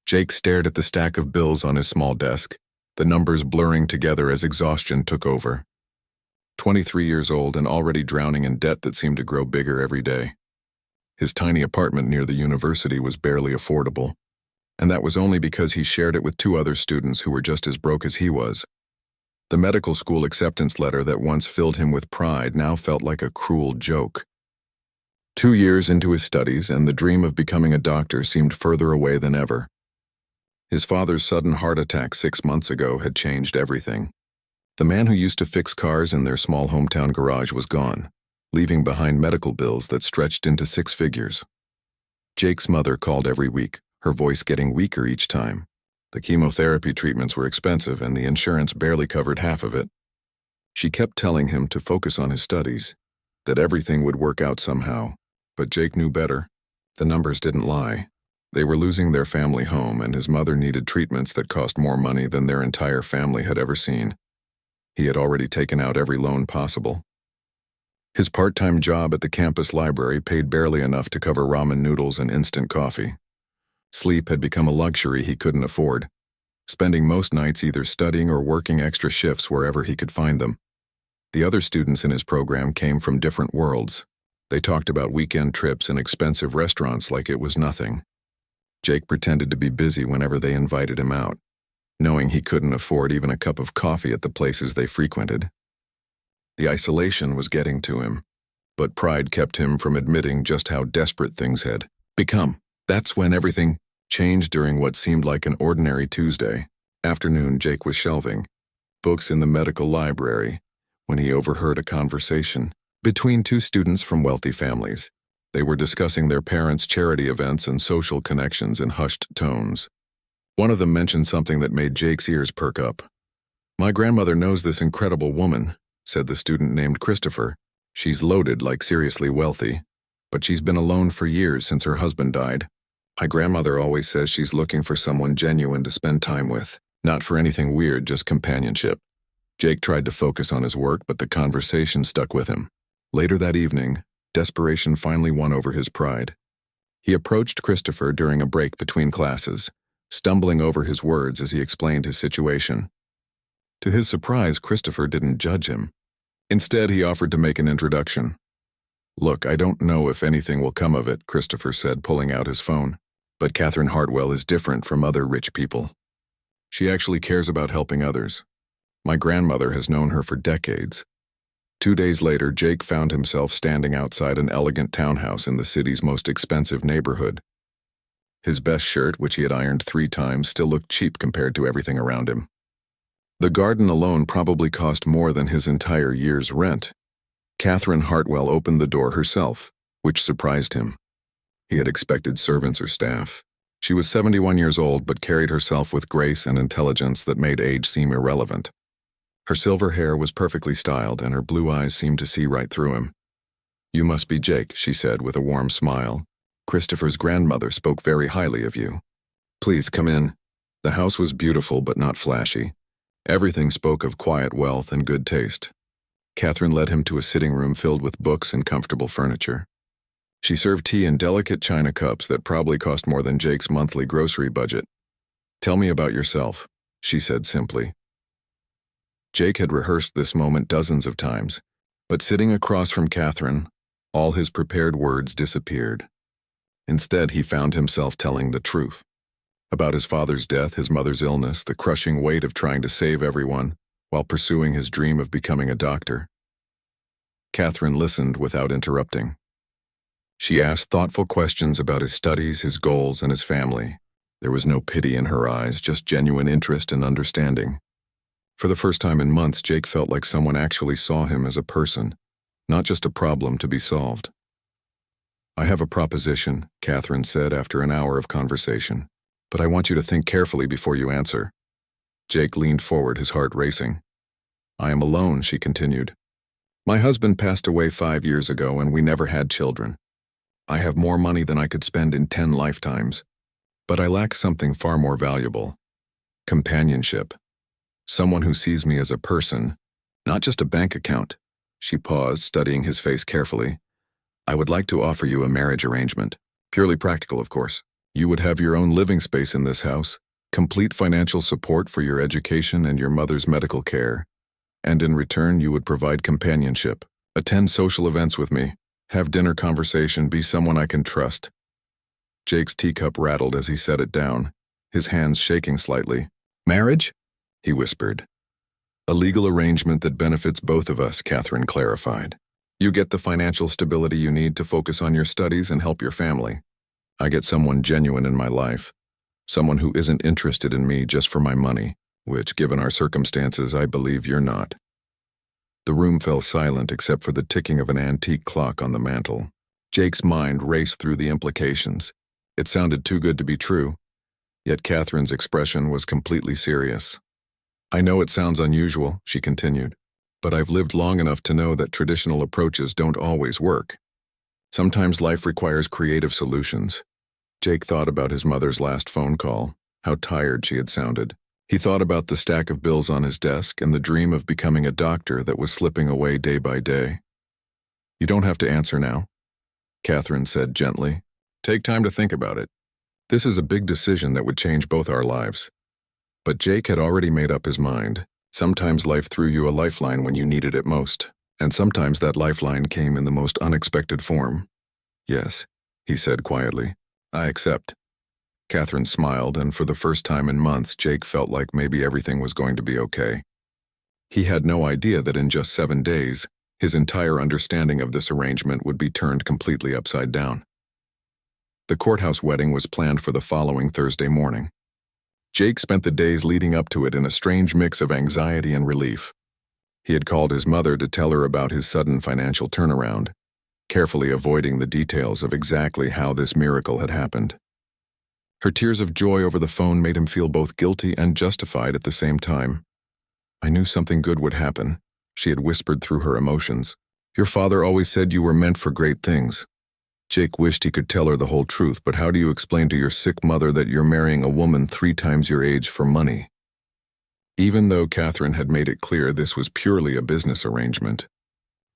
Jake stared at the stack of bills on his small desk, the numbers blurring together as exhaustion took over. 23 years old and already drowning in debt that seemed to grow bigger every day. His tiny apartment near the university was barely affordable, and that was only because he shared it with two other students who were just as broke as he was. The medical school acceptance letter that once filled him with pride now felt like a cruel joke. 2 years into his studies, and the dream of becoming a doctor seemed further away than ever. His father's sudden heart attack 6 months ago had changed everything. The man who used to fix cars in their small hometown garage was gone, leaving behind medical bills that stretched into 6 figures. Jake's mother called every week, her voice getting weaker each time. The chemotherapy treatments were expensive and the insurance barely covered half of it. She kept telling him to focus on his studies, that everything would work out somehow, but Jake knew better. The numbers didn't lie. They were losing their family home, and his mother needed treatments that cost more money than their entire family had ever seen. He had already taken out every loan possible. His part-time job at the campus library paid barely enough to cover ramen noodles and instant coffee. Sleep had become a luxury he couldn't afford, spending most nights either studying or working extra shifts wherever he could find them. The other students in his program came from different worlds. They talked about weekend trips and expensive restaurants like it was nothing. Jake pretended to be busy whenever they invited him out, knowing he couldn't afford even a cup of coffee at the places they frequented. The isolation was getting to him, but pride kept him from admitting just how desperate things had become. That's when everything changed during what seemed like an ordinary Tuesday afternoon. Jake was shelving books in the medical library when he overheard a conversation between two students from wealthy families. They were discussing their parents' charity events and social connections in hushed tones. One of them mentioned something that made Jake's ears perk up. "My grandmother knows this incredible woman," said the student named Christopher. "She's loaded, like seriously wealthy, but she's been alone for years since her husband died. My grandmother always says she's looking for someone genuine to spend time with, not for anything weird, just companionship." Jake tried to focus on his work, but the conversation stuck with him. Later that evening, desperation finally won over his pride. He approached Christopher during a break between classes, stumbling over his words as he explained his situation. To his surprise, Christopher didn't judge him. Instead, he offered to make an introduction. "Look, I don't know if anything will come of it," Christopher said, pulling out his phone. "But Catherine Hartwell is different from other rich people. She actually cares about helping others. My grandmother has known her for decades." 2 days later, Jake found himself standing outside an elegant townhouse in the city's most expensive neighborhood. His best shirt, which he had ironed 3 times, still looked cheap compared to everything around him. The garden alone probably cost more than his entire year's rent. Catherine Hartwell opened the door herself, which surprised him. He had expected servants or staff. She was 71 years old but carried herself with grace and intelligence that made age seem irrelevant. Her silver hair was perfectly styled, and her blue eyes seemed to see right through him. "You must be Jake," she said with a warm smile. "Christopher's grandmother spoke very highly of you. Please come in." The house was beautiful but not flashy. Everything spoke of quiet wealth and good taste. Catherine led him to a sitting room filled with books and comfortable furniture. She served tea in delicate china cups that probably cost more than Jake's monthly grocery budget. "Tell me about yourself," she said simply. Jake had rehearsed this moment dozens of times, but sitting across from Catherine, all his prepared words disappeared. Instead, he found himself telling the truth. About his father's death, his mother's illness, the crushing weight of trying to save everyone while pursuing his dream of becoming a doctor. Catherine listened without interrupting. She asked thoughtful questions about his studies, his goals, and his family. There was no pity in her eyes, just genuine interest and understanding. For the first time in months, Jake felt like someone actually saw him as a person, not just a problem to be solved. "I have a proposition," Catherine said after an hour of conversation, "but I want you to think carefully before you answer." Jake leaned forward, his heart racing. "I am alone," she continued. "My husband passed away 5 years ago and we never had children. I have more money than I could spend in 10 lifetimes, but I lack something far more valuable: companionship. Someone who sees me as a person, not just a bank account." She paused, studying his face carefully. "I would like to offer you a marriage arrangement. Purely practical, of course. You would have your own living space in this house, complete financial support for your education and your mother's medical care, and in return you would provide companionship, attend social events with me, have dinner conversation, be someone I can trust. Jake's teacup rattled as he set it down, his hands shaking slightly. Marriage? He whispered. A legal arrangement that benefits both of us, Catherine clarified. You get the financial stability you need to focus on your studies and help your family. I get someone genuine in my life, someone who isn't interested in me just for my money, which, given our circumstances, I believe you're not. The room fell silent except for the ticking of an antique clock on the mantel. Jake's mind raced through the implications. It sounded too good to be true, yet Catherine's expression was completely serious. I know it sounds unusual, she continued, but I've lived long enough to know that traditional approaches don't always work. Sometimes life requires creative solutions. Jake thought about his mother's last phone call, how tired she had sounded. He thought about the stack of bills on his desk and the dream of becoming a doctor that was slipping away day by day. You don't have to answer now, Catherine said gently. Take time to think about it. This is a big decision that would change both our lives. But Jake had already made up his mind. Sometimes life threw you a lifeline when you needed it most, and sometimes that lifeline came in the most unexpected form. Yes, he said quietly. I accept. Catherine smiled, and for the first time in months, Jake felt like maybe everything was going to be okay. He had no idea that in just 7 days, his entire understanding of this arrangement would be turned completely upside down. The courthouse wedding was planned for the following Thursday morning. Jake spent the days leading up to it in a strange mix of anxiety and relief. He had called his mother to tell her about his sudden financial turnaround, carefully avoiding the details of exactly how this miracle had happened. Her tears of joy over the phone made him feel both guilty and justified at the same time. I knew something good would happen, she had whispered through her emotions. Your father always said you were meant for great things. Jake wished he could tell her the whole truth, but how do you explain to your sick mother that you're marrying a woman 3 times your age for money? Even though Catherine had made it clear this was purely a business arrangement,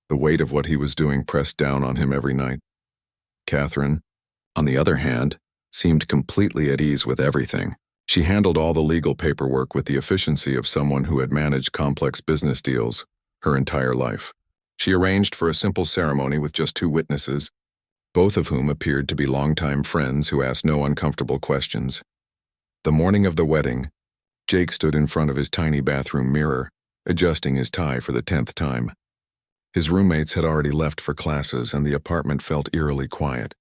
the weight of what he was doing pressed down on him every night. Catherine, on the other hand, seemed completely at ease with everything. She handled all the legal paperwork with the efficiency of someone who had managed complex business deals her entire life. She arranged for a simple ceremony with just 2 witnesses, both of whom appeared to be longtime friends who asked no uncomfortable questions. The morning of the wedding, Jake stood in front of his tiny bathroom mirror, adjusting his tie for the 10th time. His roommates had already left for classes, and the apartment felt eerily quiet.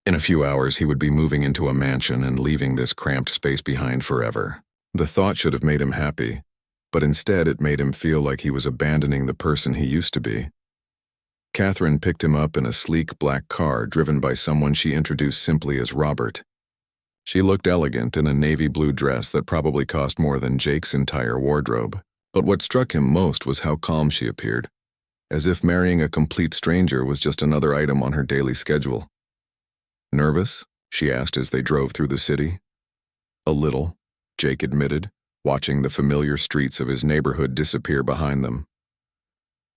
In a few hours, he would be moving into a mansion and leaving this cramped space behind forever. The thought should have made him happy, but instead it made him feel like he was abandoning the person he used to be. Catherine picked him up in a sleek black car driven by someone she introduced simply as Robert. She looked elegant in a navy blue dress that probably cost more than Jake's entire wardrobe. But what struck him most was how calm she appeared, as if marrying a complete stranger was just another item on her daily schedule. Nervous? She asked as they drove through the city. A little, Jake admitted, watching the familiar streets of his neighborhood disappear behind them.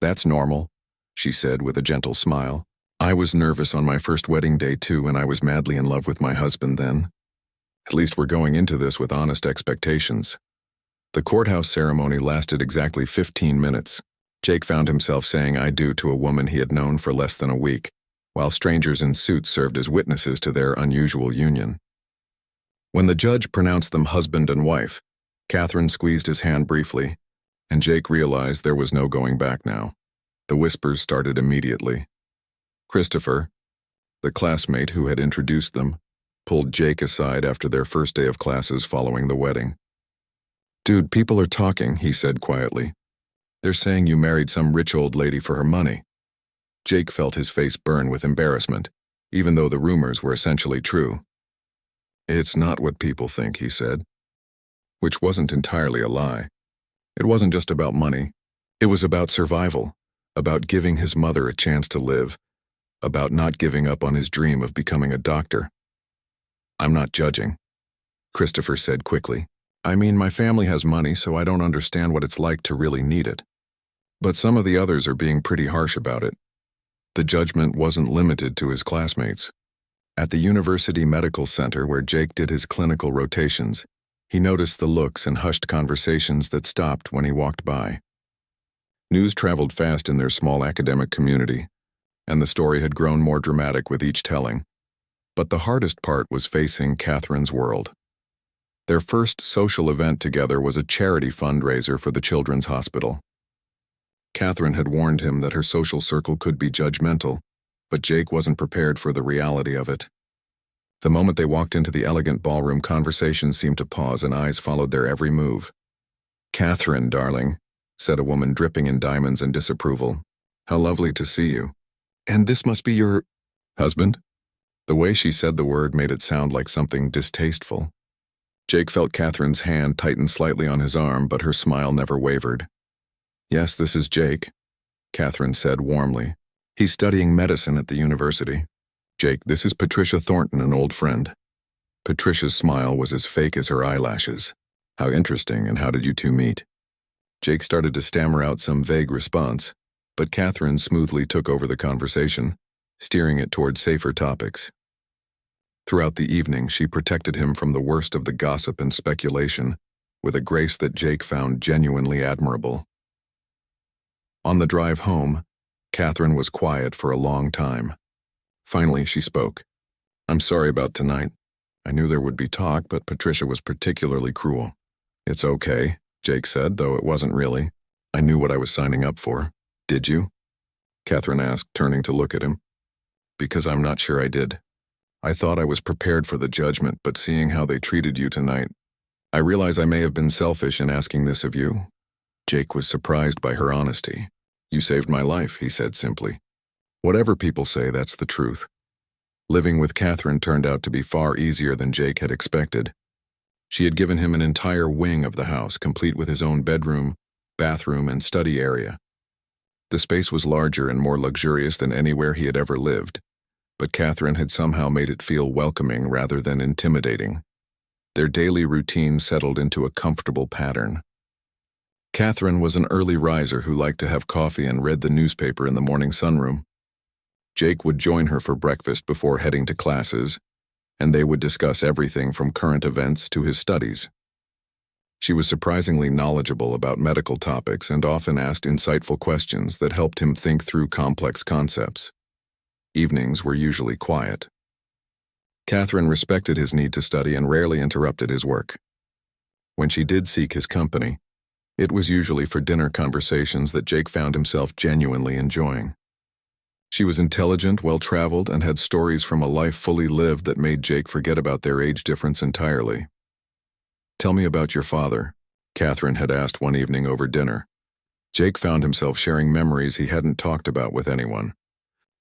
That's normal, she said with a gentle smile. I was nervous on my first wedding day too, and I was madly in love with my husband then. At least we're going into this with honest expectations. The courthouse ceremony lasted exactly 15 minutes. Jake found himself saying I do to a woman he had known for less than a week, while strangers in suits served as witnesses to their unusual union. When the judge pronounced them husband and wife, Catherine squeezed his hand briefly, and Jake realized there was no going back now. The whispers started immediately. Christopher, the classmate who had introduced them, pulled Jake aside after their first day of classes following the wedding. Dude, people are talking, he said quietly. They're saying you married some rich old lady for her money. Jake felt his face burn with embarrassment, even though the rumors were essentially true. It's not what people think, he said, which wasn't entirely a lie. It wasn't just about money. It was about survival, about giving his mother a chance to live, about not giving up on his dream of becoming a doctor. I'm not judging, Christopher said quickly. I mean, my family has money, so I don't understand what it's like to really need it. But some of the others are being pretty harsh about it. The judgment wasn't limited to his classmates. At the University Medical Center where Jake did his clinical rotations, he noticed the looks and hushed conversations that stopped when he walked by. News traveled fast in their small academic community, and the story had grown more dramatic with each telling. But the hardest part was facing Catherine's world. Their first social event together was a charity fundraiser for the Children's Hospital. Catherine had warned him that her social circle could be judgmental, but Jake wasn't prepared for the reality of it. The moment they walked into the elegant ballroom, conversation seemed to pause and eyes followed their every move. "Catherine, darling," said a woman dripping in diamonds and disapproval. "How lovely to see you. And this must be your husband?" The way she said the word made it sound like something distasteful. Jake felt Catherine's hand tighten slightly on his arm, but her smile never wavered. "Yes, this is Jake," Catherine said warmly. "He's studying medicine at the university. Jake, this is Patricia Thornton, an old friend." Patricia's smile was as fake as her eyelashes. "How interesting, and how did you two meet?" Jake started to stammer out some vague response, but Catherine smoothly took over the conversation, steering it toward safer topics. Throughout the evening, she protected him from the worst of the gossip and speculation, with a grace that Jake found genuinely admirable. On the drive home, Catherine was quiet for a long time. Finally, she spoke. "I'm sorry about tonight. I knew there would be talk, but Patricia was particularly cruel." "It's okay," Jake said, though it wasn't really. "I knew what I was signing up for." "Did you?" Catherine asked, turning to look at him. "Because I'm not sure I did. I thought I was prepared for the judgment, but seeing how they treated you tonight, I realize I may have been selfish in asking this of you." Jake was surprised by her honesty. "You saved my life," he said simply. Whatever people say, that's the truth. Living with Catherine turned out to be far easier than Jake had expected. She had given him an entire wing of the house, complete with his own bedroom, bathroom, and study area. The space was larger and more luxurious than anywhere he had ever lived, but Catherine had somehow made it feel welcoming rather than intimidating. Their daily routine settled into a comfortable pattern. Catherine was an early riser who liked to have coffee and read the newspaper in the morning sunroom. Jake would join her for breakfast before heading to classes, and they would discuss everything from current events to his studies. She was surprisingly knowledgeable about medical topics and often asked insightful questions that helped him think through complex concepts. Evenings were usually quiet. Catherine respected his need to study and rarely interrupted his work. When she did seek his company, it was usually for dinner conversations that Jake found himself genuinely enjoying. She was intelligent, well-traveled, and had stories from a life fully lived that made Jake forget about their age difference entirely. "Tell me about your father," Catherine had asked one evening over dinner. Jake found himself sharing memories he hadn't talked about with anyone.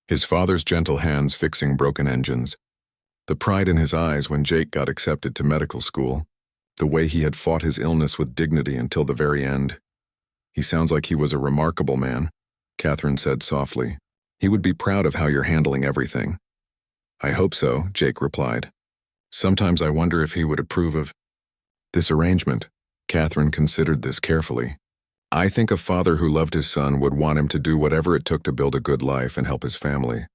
His father's gentle hands fixing broken engines, the pride in his eyes when Jake got accepted to medical school, the way he had fought his illness with dignity until the very end. "He sounds like he was a remarkable man," Catherine said softly. "He would be proud of how you're handling everything." "I hope so," Jake replied. "Sometimes I wonder if he would approve of this arrangement." Catherine considered this carefully. "I think a father who loved his son would want him to do whatever it took to build a good life and help his family.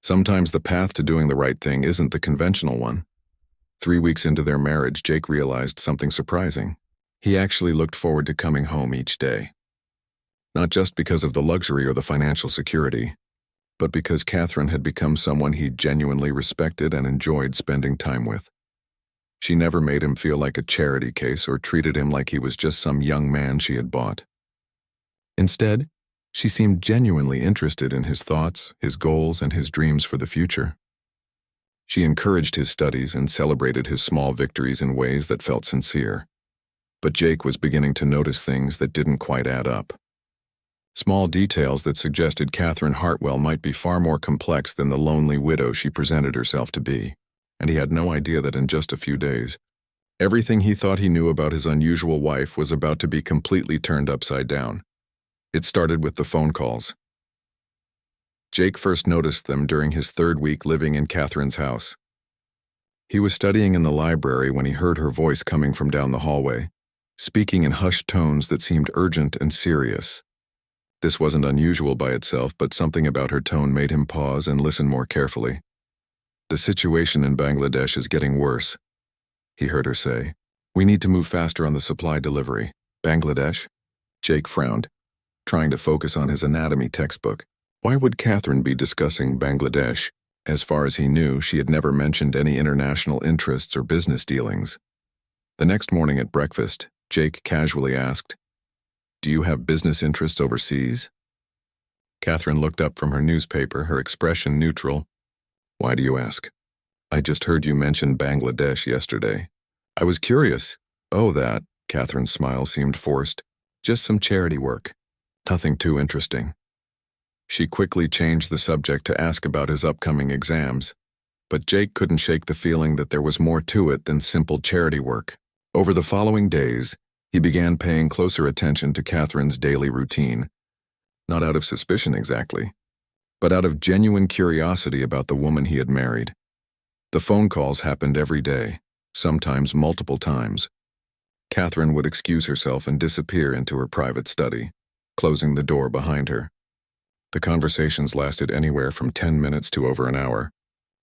Sometimes the path to doing the right thing isn't the conventional one." 3 weeks into their marriage, Jake realized something surprising. He actually looked forward to coming home each day. Not just because of the luxury or the financial security, but because Catherine had become someone he genuinely respected and enjoyed spending time with. She never made him feel like a charity case or treated him like he was just some young man she had bought. Instead, she seemed genuinely interested in his thoughts, his goals, and his dreams for the future. She encouraged his studies and celebrated his small victories in ways that felt sincere. But Jake was beginning to notice things that didn't quite add up. Small details that suggested Catherine Hartwell might be far more complex than the lonely widow she presented herself to be, and he had no idea that in just a few days, everything he thought he knew about his unusual wife was about to be completely turned upside down. It started with the phone calls. Jake first noticed them during his 3rd week living in Catherine's house. He was studying in the library when he heard her voice coming from down the hallway, speaking in hushed tones that seemed urgent and serious. This wasn't unusual by itself, but something about her tone made him pause and listen more carefully. "The situation in Bangladesh is getting worse," he heard her say. "We need to move faster on the supply delivery." Bangladesh? Jake frowned, trying to focus on his anatomy textbook. Why would Catherine be discussing Bangladesh? As far as he knew, she had never mentioned any international interests or business dealings. The next morning at breakfast, Jake casually asked, "Do you have business interests overseas?" Catherine looked up from her newspaper, her expression neutral. "Why do you ask?" "I just heard you mention Bangladesh yesterday. I was curious." "Oh, that." Catherine's smile seemed forced. "Just some charity work. Nothing too interesting." She quickly changed the subject to ask about his upcoming exams, but Jake couldn't shake the feeling that there was more to it than simple charity work. Over the following days, he began paying closer attention to Catherine's daily routine, not out of suspicion exactly, but out of genuine curiosity about the woman he had married. The phone calls happened every day, sometimes multiple times. Catherine would excuse herself and disappear into her private study, closing the door behind her. The conversations lasted anywhere from 10 minutes to over an hour,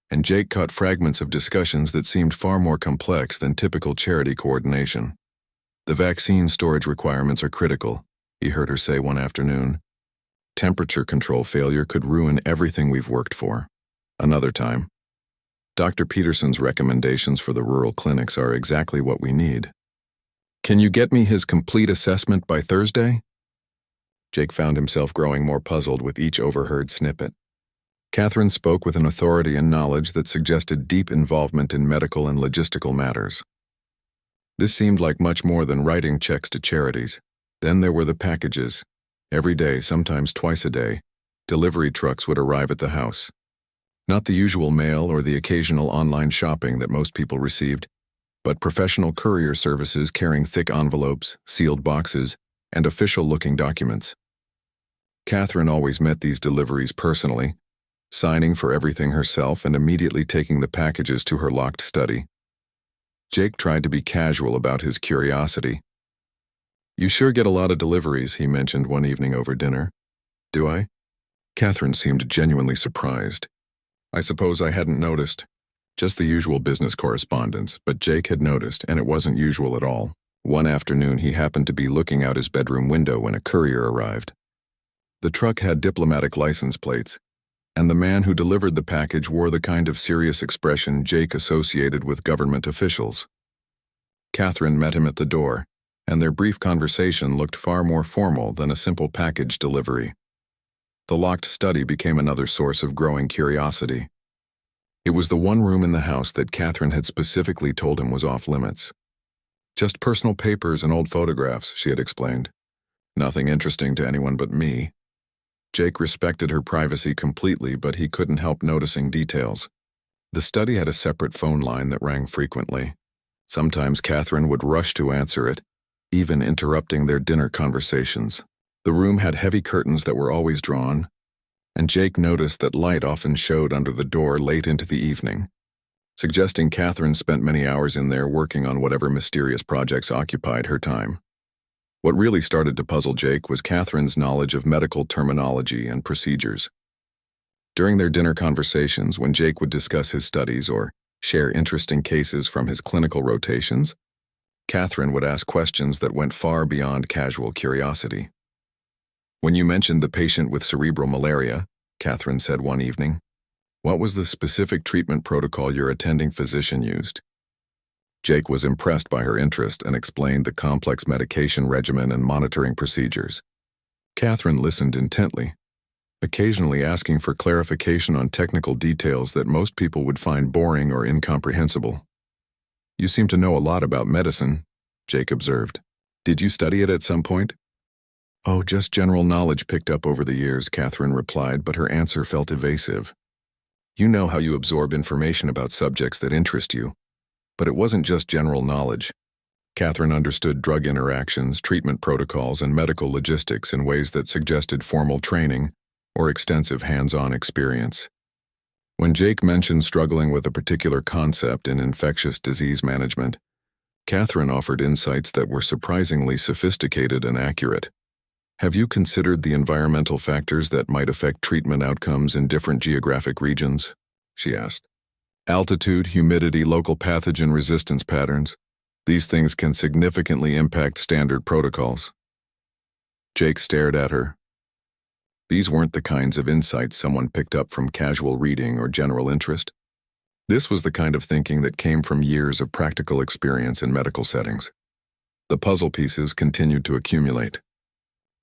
and Jake caught fragments of discussions that seemed far more complex than typical charity coordination. "The vaccine storage requirements are critical," he heard her say one afternoon. "Temperature control failure could ruin everything we've worked for." Another time, "Dr. Peterson's recommendations for the rural clinics are exactly what we need. Can you get me his complete assessment by Thursday?" Jake found himself growing more puzzled with each overheard snippet. Catherine spoke with an authority and knowledge that suggested deep involvement in medical and logistical matters. This seemed like much more than writing checks to charities. Then there were the packages. Every day, sometimes twice a day, delivery trucks would arrive at the house. Not the usual mail or the occasional online shopping that most people received, but professional courier services carrying thick envelopes, sealed boxes, and official-looking documents. Catherine always met these deliveries personally, signing for everything herself and immediately taking the packages to her locked study. Jake tried to be casual about his curiosity. "You sure get a lot of deliveries," he mentioned one evening over dinner. "Do I?" Catherine seemed genuinely surprised. "I suppose I hadn't noticed. Just the usual business correspondence, but Jake had noticed, and it wasn't usual at all. One afternoon, he happened to be looking out his bedroom window when a courier arrived. The truck had diplomatic license plates, and the man who delivered the package wore the kind of serious expression Jake associated with government officials. Catherine met him at the door, and their brief conversation looked far more formal than a simple package delivery. The locked study became another source of growing curiosity. It was the one room in the house that Catherine had specifically told him was off-limits. "Just personal papers and old photographs," she had explained. "Nothing interesting to anyone but me." Jake respected her privacy completely, but he couldn't help noticing details. The study had a separate phone line that rang frequently. Sometimes Catherine would rush to answer it, even interrupting their dinner conversations. The room had heavy curtains that were always drawn, and Jake noticed that light often showed under the door late into the evening, suggesting Catherine spent many hours in there working on whatever mysterious projects occupied her time. What really started to puzzle Jake was Catherine's knowledge of medical terminology and procedures. During their dinner conversations, when Jake would discuss his studies or share interesting cases from his clinical rotations, Catherine would ask questions that went far beyond casual curiosity. "When you mentioned the patient with cerebral malaria," Catherine said one evening, "what was the specific treatment protocol your attending physician used?" Jake was impressed by her interest and explained the complex medication regimen and monitoring procedures. Catherine listened intently, occasionally asking for clarification on technical details that most people would find boring or incomprehensible. "You seem to know a lot about medicine," Jake observed. "Did you study it at some point?" "Oh, just general knowledge picked up over the years," Catherine replied, but her answer felt evasive. "You know how you absorb information about subjects that interest you." But it wasn't just general knowledge. Catherine understood drug interactions, treatment protocols, and medical logistics in ways that suggested formal training or extensive hands-on experience. When Jake mentioned struggling with a particular concept in infectious disease management, Catherine offered insights that were surprisingly sophisticated and accurate. "Have you considered the environmental factors that might affect treatment outcomes in different geographic regions?" she asked. Altitude, humidity, local pathogen resistance patterns. These things can significantly impact standard protocols. Jake stared at her. These weren't the kinds of insights someone picked up from casual reading or general interest. This was the kind of thinking that came from years of practical experience in medical settings. The puzzle pieces continued to accumulate.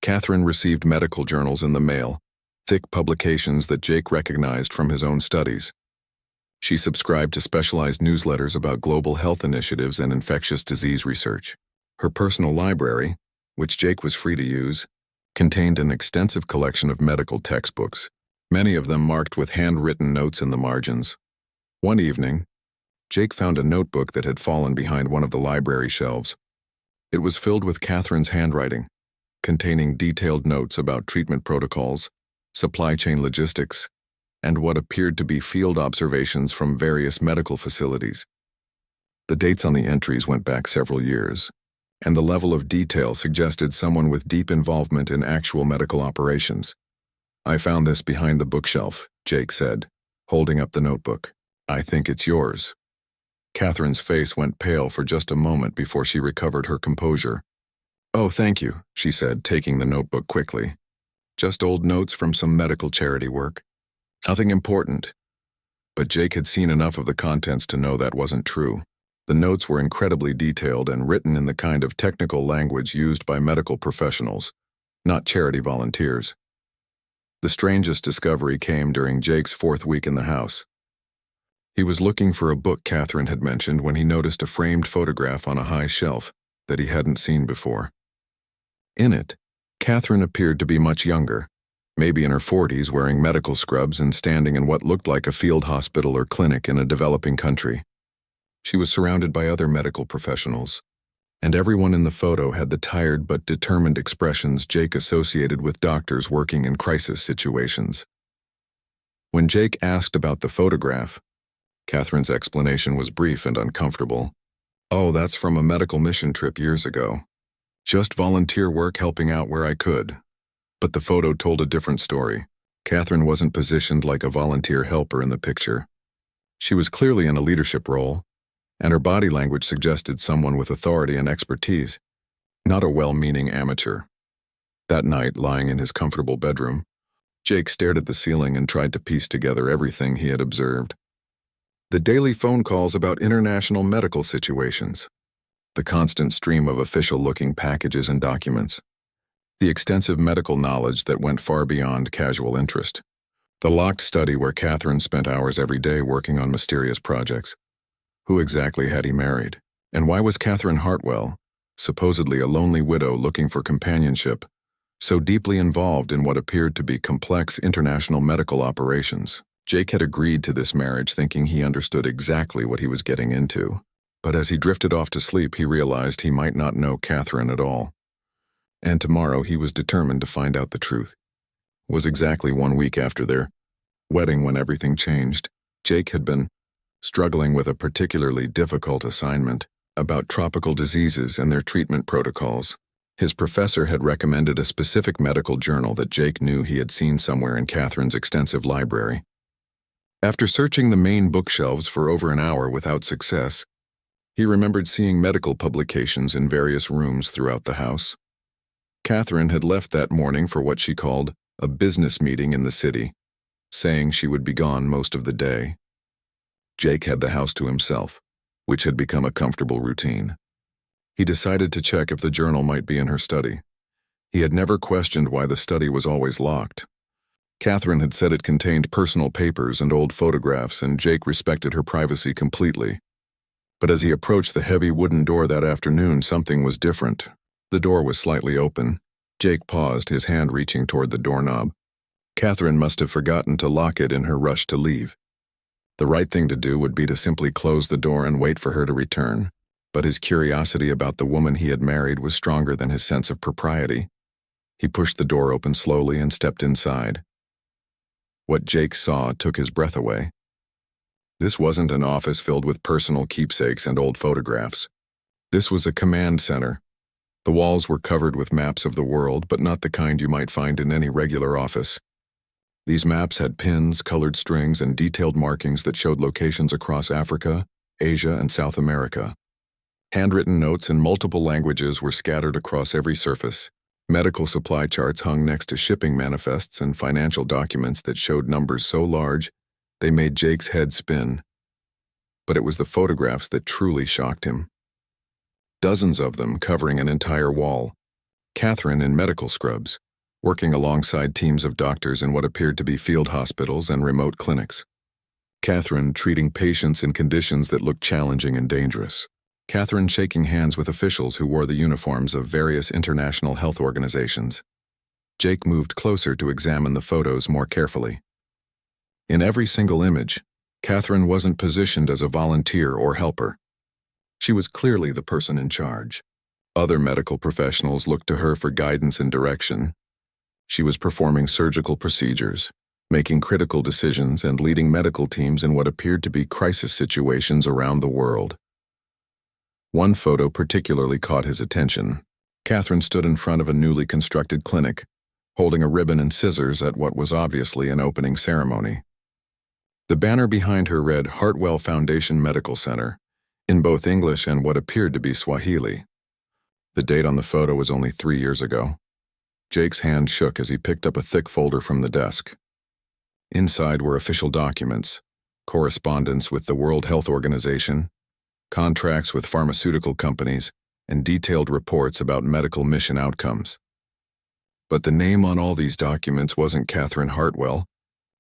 Catherine received medical journals in the mail, thick publications that Jake recognized from his own studies. She subscribed to specialized newsletters about global health initiatives and infectious disease research. Her personal library, which Jake was free to use, contained an extensive collection of medical textbooks, many of them marked with handwritten notes in the margins. One evening, Jake found a notebook that had fallen behind one of the library shelves. It was filled with Catherine's handwriting, containing detailed notes about treatment protocols, supply chain logistics, and what appeared to be field observations from various medical facilities. The dates on the entries went back several years, and the level of detail suggested someone with deep involvement in actual medical operations. "I found this behind the bookshelf," Jake said, holding up the notebook. "I think it's yours." Catherine's face went pale for just a moment before she recovered her composure. "Oh, thank you," she said, taking the notebook quickly. "Just old notes from some medical charity work. Nothing important." But Jake had seen enough of the contents to know that wasn't true. The notes were incredibly detailed and written in the kind of technical language used by medical professionals, not charity volunteers. The strangest discovery came during Jake's 4th week in the house. He was looking for a book Catherine had mentioned when he noticed a framed photograph on a high shelf that he hadn't seen before. In it, Catherine appeared to be much younger, maybe in her 40s, wearing medical scrubs and standing in what looked like a field hospital or clinic in a developing country. She was surrounded by other medical professionals, and everyone in the photo had the tired but determined expressions Jake associated with doctors working in crisis situations. When Jake asked about the photograph, Catherine's explanation was brief and uncomfortable. "Oh, that's from a medical mission trip years ago. Just volunteer work helping out where I could." But the photo told a different story. Catherine wasn't positioned like a volunteer helper in the picture. She was clearly in a leadership role, and her body language suggested someone with authority and expertise, not a well-meaning amateur. That night, lying in his comfortable bedroom, Jake stared at the ceiling and tried to piece together everything he had observed. The daily phone calls about international medical situations, the constant stream of official-looking packages and documents, the extensive medical knowledge that went far beyond casual interest, the locked study where Catherine spent hours every day working on mysterious projects. Who exactly had he married? And why was Catherine Hartwell, supposedly a lonely widow looking for companionship, so deeply involved in what appeared to be complex international medical operations? Jake had agreed to this marriage thinking he understood exactly what he was getting into, but as he drifted off to sleep, he realized he might not know Catherine at all. And tomorrow he was determined to find out the truth. It was exactly 1 week after their wedding when everything changed. Jake had been struggling with a particularly difficult assignment about tropical diseases and their treatment protocols. His professor had recommended a specific medical journal that Jake knew he had seen somewhere in Catherine's extensive library. After searching the main bookshelves for over an hour without success, he remembered seeing medical publications in various rooms throughout the house. Catherine had left that morning for what she called a business meeting in the city, saying she would be gone most of the day. Jake had the house to himself, which had become a comfortable routine. He decided to check if the journal might be in her study. He had never questioned why the study was always locked. Catherine had said it contained personal papers and old photographs, and Jake respected her privacy completely. But as he approached the heavy wooden door that afternoon, something was different. The door was slightly open. Jake paused, his hand reaching toward the doorknob. Catherine must have forgotten to lock it in her rush to leave. The right thing to do would be to simply close the door and wait for her to return. But his curiosity about the woman he had married was stronger than his sense of propriety. He pushed the door open slowly and stepped inside. What Jake saw took his breath away. This wasn't an office filled with personal keepsakes and old photographs. This was a command center. The walls were covered with maps of the world, but not the kind you might find in any regular office. These maps had pins, colored strings, and detailed markings that showed locations across Africa, Asia, and South America. Handwritten notes in multiple languages were scattered across every surface. Medical supply charts hung next to shipping manifests and financial documents that showed numbers so large they made Jake's head spin. But it was the photographs that truly shocked him. Dozens of them covering an entire wall. Catherine in medical scrubs, working alongside teams of doctors in what appeared to be field hospitals and remote clinics. Catherine treating patients in conditions that looked challenging and dangerous. Catherine shaking hands with officials who wore the uniforms of various international health organizations. Jake moved closer to examine the photos more carefully. In every single image, Catherine wasn't positioned as a volunteer or helper. She was clearly the person in charge. Other medical professionals looked to her for guidance and direction. She was performing surgical procedures, making critical decisions, and leading medical teams in what appeared to be crisis situations around the world. One photo particularly caught his attention. Catherine stood in front of a newly constructed clinic, holding a ribbon and scissors at what was obviously an opening ceremony. The banner behind her read Hartwell Foundation Medical Center, in both English and what appeared to be Swahili. The date on the photo was only 3 years ago. Jake's hand shook as he picked up a thick folder from the desk. Inside were official documents, correspondence with the World Health Organization, contracts with pharmaceutical companies, and detailed reports about medical mission outcomes. But the name on all these documents wasn't Catherine Hartwell,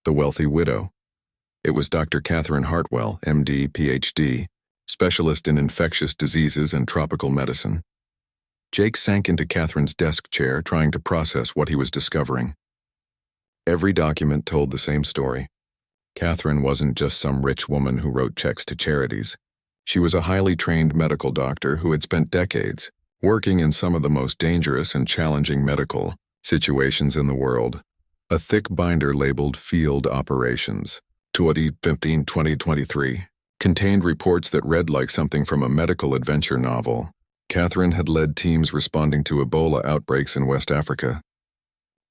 the wealthy widow. It was Dr. Catherine Hartwell, MD, PhD, specialist in infectious diseases and tropical medicine. Jake sank into Catherine's desk chair, trying to process what he was discovering. Every document told the same story. Catherine wasn't just some rich woman who wrote checks to charities. She was a highly trained medical doctor who had spent decades working in some of the most dangerous and challenging medical situations in the world. A thick binder labeled Field Operations, 2015-2023, contained reports that read like something from a medical adventure novel. Catherine had led teams responding to Ebola outbreaks in West Africa.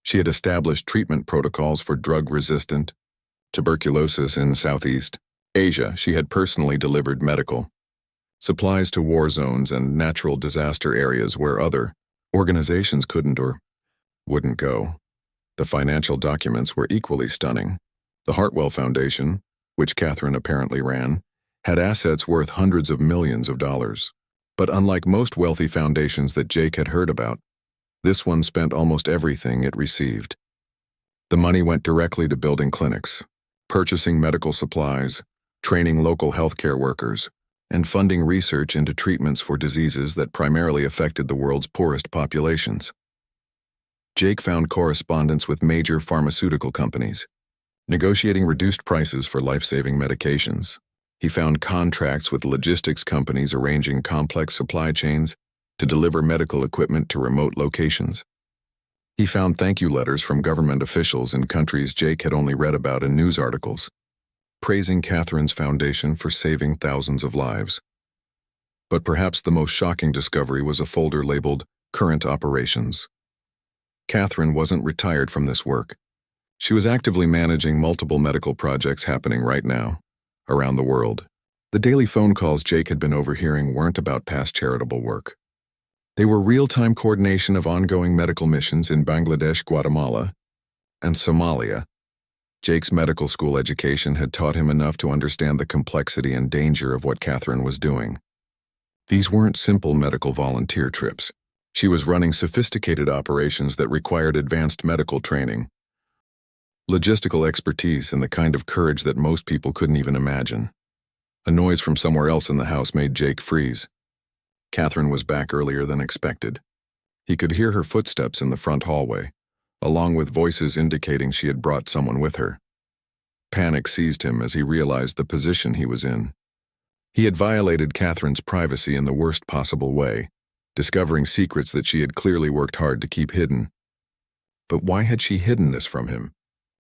She had established treatment protocols for drug-resistant tuberculosis in Southeast Asia. She had personally delivered medical supplies to war zones and natural disaster areas where other organizations couldn't or wouldn't go. The financial documents were equally stunning. The Hartwell Foundation, which Catherine apparently ran, had assets worth hundreds of millions of dollars. But unlike most wealthy foundations that Jake had heard about, this one spent almost everything it received. The money went directly to building clinics, purchasing medical supplies, training local healthcare workers, and funding research into treatments for diseases that primarily affected the world's poorest populations. Jake found correspondence with major pharmaceutical companies, negotiating reduced prices for life-saving medications. He found contracts with logistics companies arranging complex supply chains to deliver medical equipment to remote locations. He found thank you letters from government officials in countries Jake had only read about in news articles, praising Catherine's foundation for saving thousands of lives. But perhaps the most shocking discovery was a folder labeled Current Operations. Catherine wasn't retired from this work. She was actively managing multiple medical projects happening right now, around the world. The daily phone calls Jake had been overhearing weren't about past charitable work. They were real-time coordination of ongoing medical missions in Bangladesh, Guatemala, and Somalia. Jake's medical school education had taught him enough to understand the complexity and danger of what Catherine was doing. These weren't simple medical volunteer trips. She was running sophisticated operations that required advanced medical training, logistical expertise, and the kind of courage that most people couldn't even imagine. A noise from somewhere else in the house made Jake freeze. Catherine was back earlier than expected. He could hear her footsteps in the front hallway, along with voices indicating she had brought someone with her. Panic seized him as he realized the position he was in. He had violated Catherine's privacy in the worst possible way, discovering secrets that she had clearly worked hard to keep hidden. But why had she hidden this from him?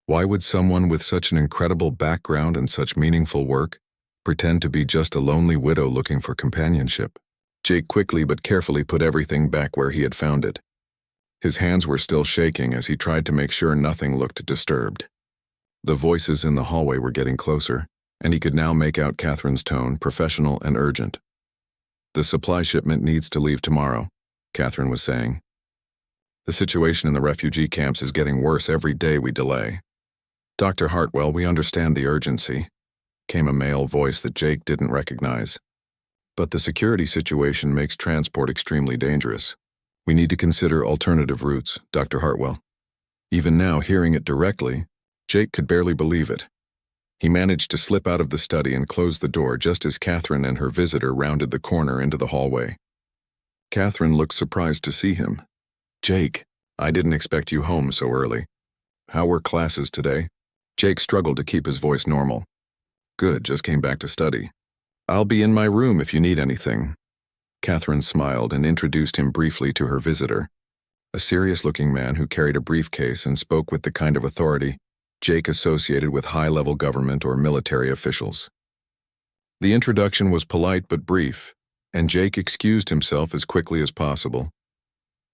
Why would someone with such an incredible background and such meaningful work pretend to be just a lonely widow looking for companionship? Jake quickly but carefully put everything back where he had found it. His hands were still shaking as he tried to make sure nothing looked disturbed. The voices in the hallway were getting closer, and he could now make out Catherine's tone, professional and urgent. "The supply shipment needs to leave tomorrow," Catherine was saying. "The situation in the refugee camps is getting worse every day we delay." "Dr. Hartwell, we understand the urgency," came a male voice that Jake didn't recognize. "But the security situation makes transport extremely dangerous. We need to consider alternative routes, Dr. Hartwell." Even now, hearing it directly, Jake could barely believe it. He managed to slip out of the study and close the door just as Catherine and her visitor rounded the corner into the hallway. Catherine looked surprised to see him. "Jake, I didn't expect you home so early. How were classes today?" Jake struggled to keep his voice normal. "Good, just came back to study. I'll be in my room if you need anything." Catherine smiled and introduced him briefly to her visitor, a serious-looking man who carried a briefcase and spoke with the kind of authority Jake associated with high-level government or military officials. The introduction was polite but brief, and Jake excused himself as quickly as possible.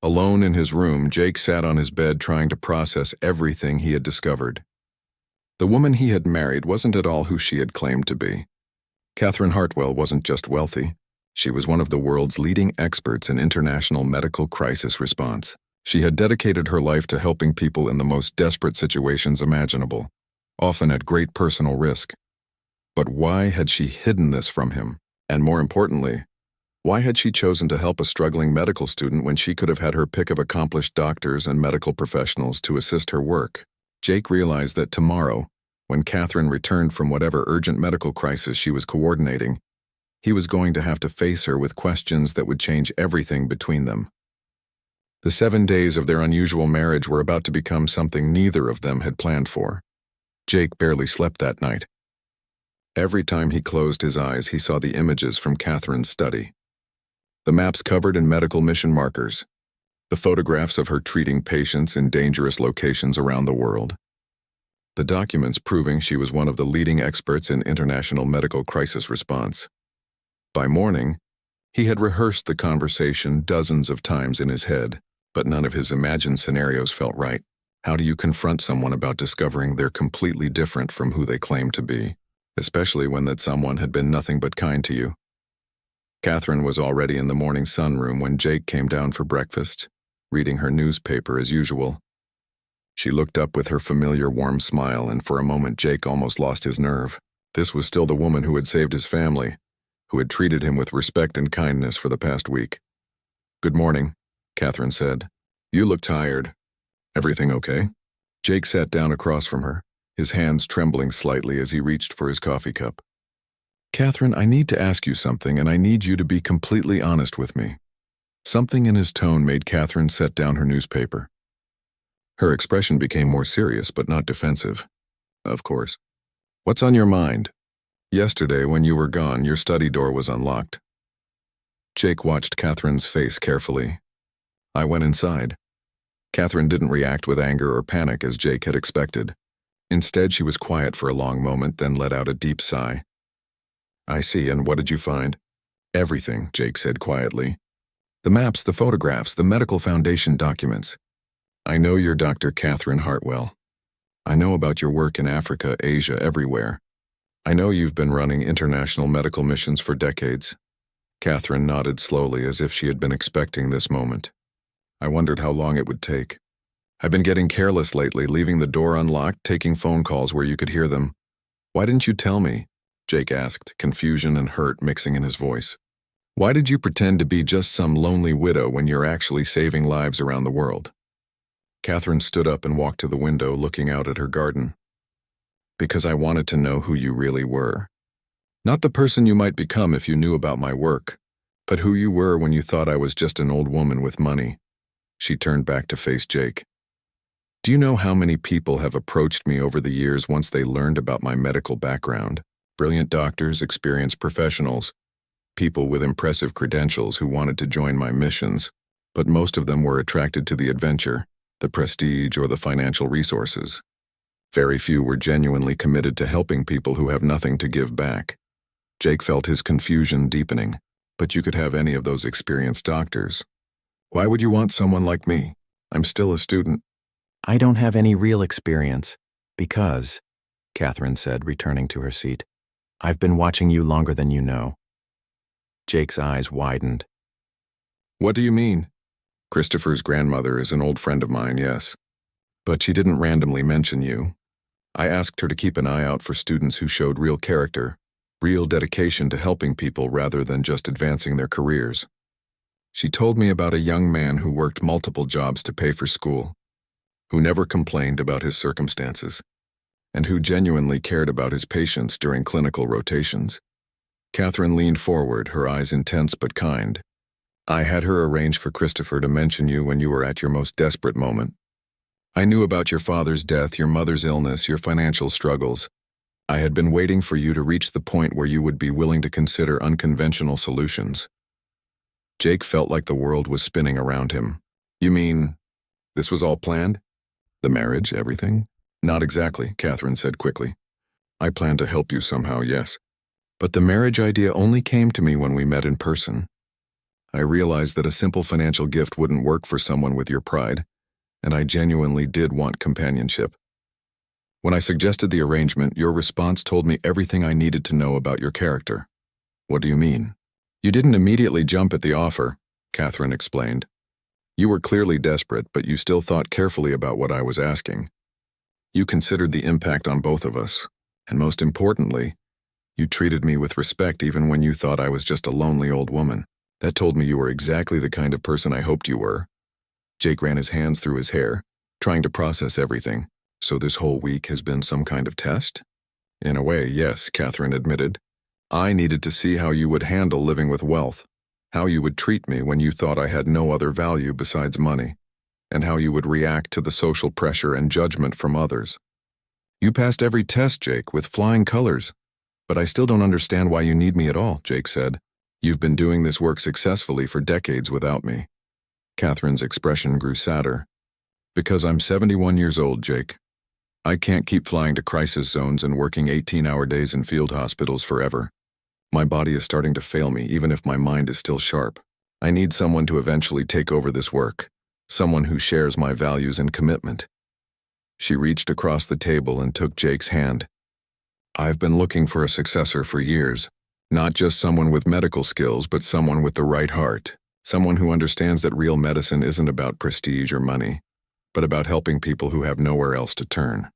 Alone in his room, Jake sat on his bed trying to process everything he had discovered. The woman he had married wasn't at all who she had claimed to be. Catherine Hartwell wasn't just wealthy. She was one of the world's leading experts in international medical crisis response. She had dedicated her life to helping people in the most desperate situations imaginable, often at great personal risk. But why had she hidden this from him? And more importantly, why had she chosen to help a struggling medical student when she could have had her pick of accomplished doctors and medical professionals to assist her work? Jake realized that tomorrow, when Catherine returned from whatever urgent medical crisis she was coordinating, he was going to have to face her with questions that would change everything between them. The 7 days of their unusual marriage were about to become something neither of them had planned for. Jake barely slept that night. Every time he closed his eyes, he saw the images from Catherine's study. The maps covered in medical mission markers, the photographs of her treating patients in dangerous locations around the world, the documents proving she was one of the leading experts in international medical crisis response. By morning, he had rehearsed the conversation dozens of times in his head, but none of his imagined scenarios felt right. How do you confront someone about discovering they're completely different from who they claim to be, especially when that someone had been nothing but kind to you? Catherine was already in the morning sunroom when Jake came down for breakfast, reading her newspaper as usual. She looked up with her familiar warm smile, and for a moment Jake almost lost his nerve. This was still the woman who had saved his family, who had treated him with respect and kindness for the past week. "Good morning," Catherine said. "You look tired. Everything okay?" Jake sat down across from her, his hands trembling slightly as he reached for his coffee cup. "Catherine, I need to ask you something, and I need you to be completely honest with me." Something in his tone made Catherine set down her newspaper. Her expression became more serious but not defensive. "Of course. What's on your mind?" "Yesterday, when you were gone, your study door was unlocked." Jake watched Catherine's face carefully. "I went inside." Catherine didn't react with anger or panic as Jake had expected. Instead, she was quiet for a long moment, then let out a deep sigh. "I see, and what did you find?" "Everything," Jake said quietly. "The maps, the photographs, the medical foundation documents. I know you're Dr. Catherine Hartwell. I know about your work in Africa, Asia, everywhere. I know you've been running international medical missions for decades." Catherine nodded slowly as if she had been expecting this moment. "I wondered how long it would take. I've been getting careless lately, leaving the door unlocked, taking phone calls where you could hear them." "Why didn't you tell me?" Jake asked, confusion and hurt mixing in his voice. "Why did you pretend to be just some lonely widow when you're actually saving lives around the world?" Catherine stood up and walked to the window, looking out at her garden. "Because I wanted to know who you really were. Not the person you might become if you knew about my work, but who you were when you thought I was just an old woman with money." She turned back to face Jake. "Do you know how many people have approached me over the years once they learned about my medical background? Brilliant doctors, experienced professionals, people with impressive credentials who wanted to join my missions, but most of them were attracted to the adventure, the prestige, or the financial resources. Very few were genuinely committed to helping people who have nothing to give back." Jake felt his confusion deepening. "But you could have any of those experienced doctors. Why would you want someone like me? I'm still a student." "I don't have any real experience because Catherine said, returning to her seat. "I've been watching you longer than you know." Jake's eyes widened. What do you mean? Christopher's grandmother is an old friend of mine, yes. But she didn't randomly mention you. I asked her to keep an eye out for students who showed real character, real dedication to helping people rather than just advancing their careers. She told me about a young man who worked multiple jobs to pay for school, who never complained about his circumstances, and who genuinely cared about his patients during clinical rotations. Catherine leaned forward, her eyes intense but kind. I had her arrange for Christopher to mention you when you were at your most desperate moment. I knew about your father's death, your mother's illness, your financial struggles. I had been waiting for you to reach the point where you would be willing to consider unconventional solutions. Jake felt like the world was spinning around him. You mean, this was all planned? The marriage, everything? Not exactly, Catherine said quickly. I planned to help you somehow, yes. But the marriage idea only came to me when we met in person. I realized that a simple financial gift wouldn't work for someone with your pride, and I genuinely did want companionship. When I suggested the arrangement, your response told me everything I needed to know about your character. What do you mean? You didn't immediately jump at the offer, Catherine explained. You were clearly desperate, but you still thought carefully about what I was asking. You considered the impact on both of us, and most importantly, you treated me with respect even when you thought I was just a lonely old woman. That told me you were exactly the kind of person I hoped you were. Jake ran his hands through his hair, trying to process everything. So this whole week has been some kind of test? In a way, yes, Catherine admitted. I needed to see how you would handle living with wealth, how you would treat me when you thought I had no other value besides money, and how you would react to the social pressure and judgment from others. You passed every test, Jake, with flying colors. But I still don't understand why you need me at all, Jake said. You've been doing this work successfully for decades without me. Catherine's expression grew sadder. Because I'm 71 years old, Jake. I can't keep flying to crisis zones and working 18-hour days in field hospitals forever. My body is starting to fail me, even if my mind is still sharp. I need someone to eventually take over this work, someone who shares my values and commitment. She reached across the table and took Jake's hand. I've been looking for a successor for years, not just someone with medical skills, but someone with the right heart, someone who understands that real medicine isn't about prestige or money, but about helping people who have nowhere else to turn.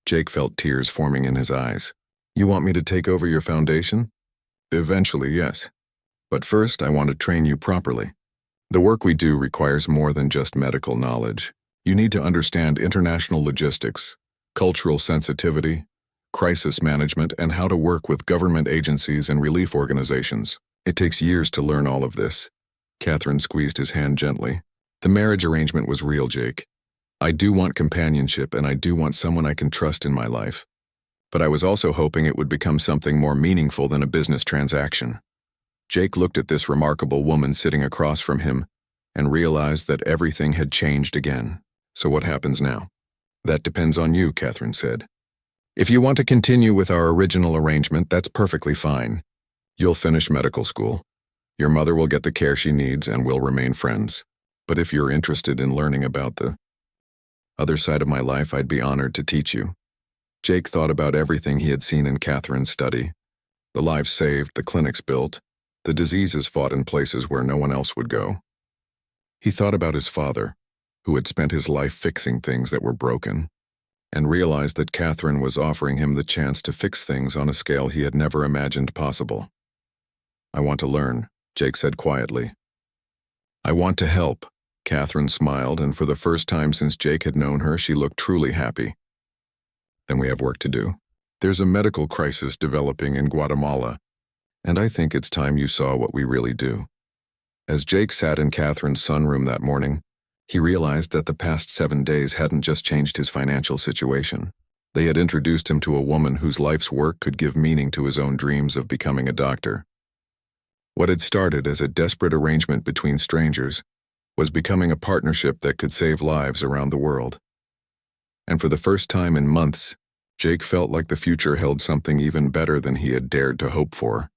Jake felt tears forming in his eyes. You want me to take over your foundation? Eventually, yes. But first, I want to train you properly. The work we do requires more than just medical knowledge. You need to understand international logistics, cultural sensitivity, crisis management, and how to work with government agencies and relief organizations. It takes years to learn all of this. Catherine squeezed his hand gently. The marriage arrangement was real, Jake. I do want companionship, and I do want someone I can trust in my life. But I was also hoping it would become something more meaningful than a business transaction. Jake looked at this remarkable woman sitting across from him and realized that everything had changed again. So what happens now? That depends on you, Catherine said. If you want to continue with our original arrangement, that's perfectly fine. You'll finish medical school. Your mother will get the care she needs and we'll remain friends. But if you're interested in learning about the other side of my life, I'd be honored to teach you. Jake thought about everything he had seen in Catherine's study. The lives saved, the clinics built, the diseases fought in places where no one else would go. He thought about his father, who had spent his life fixing things that were broken, and realized that Catherine was offering him the chance to fix things on a scale he had never imagined possible. I want to learn, Jake said quietly. I want to help. Catherine smiled, and for the first time since Jake had known her, she looked truly happy. Then we have work to do. There's a medical crisis developing in Guatemala, and I think it's time you saw what we really do. As Jake sat in Catherine's sunroom that morning, he realized that the past 7 days hadn't just changed his financial situation. They had introduced him to a woman whose life's work could give meaning to his own dreams of becoming a doctor. What had started as a desperate arrangement between strangers was becoming a partnership that could save lives around the world. And for the first time in months, Jake felt like the future held something even better than he had dared to hope for.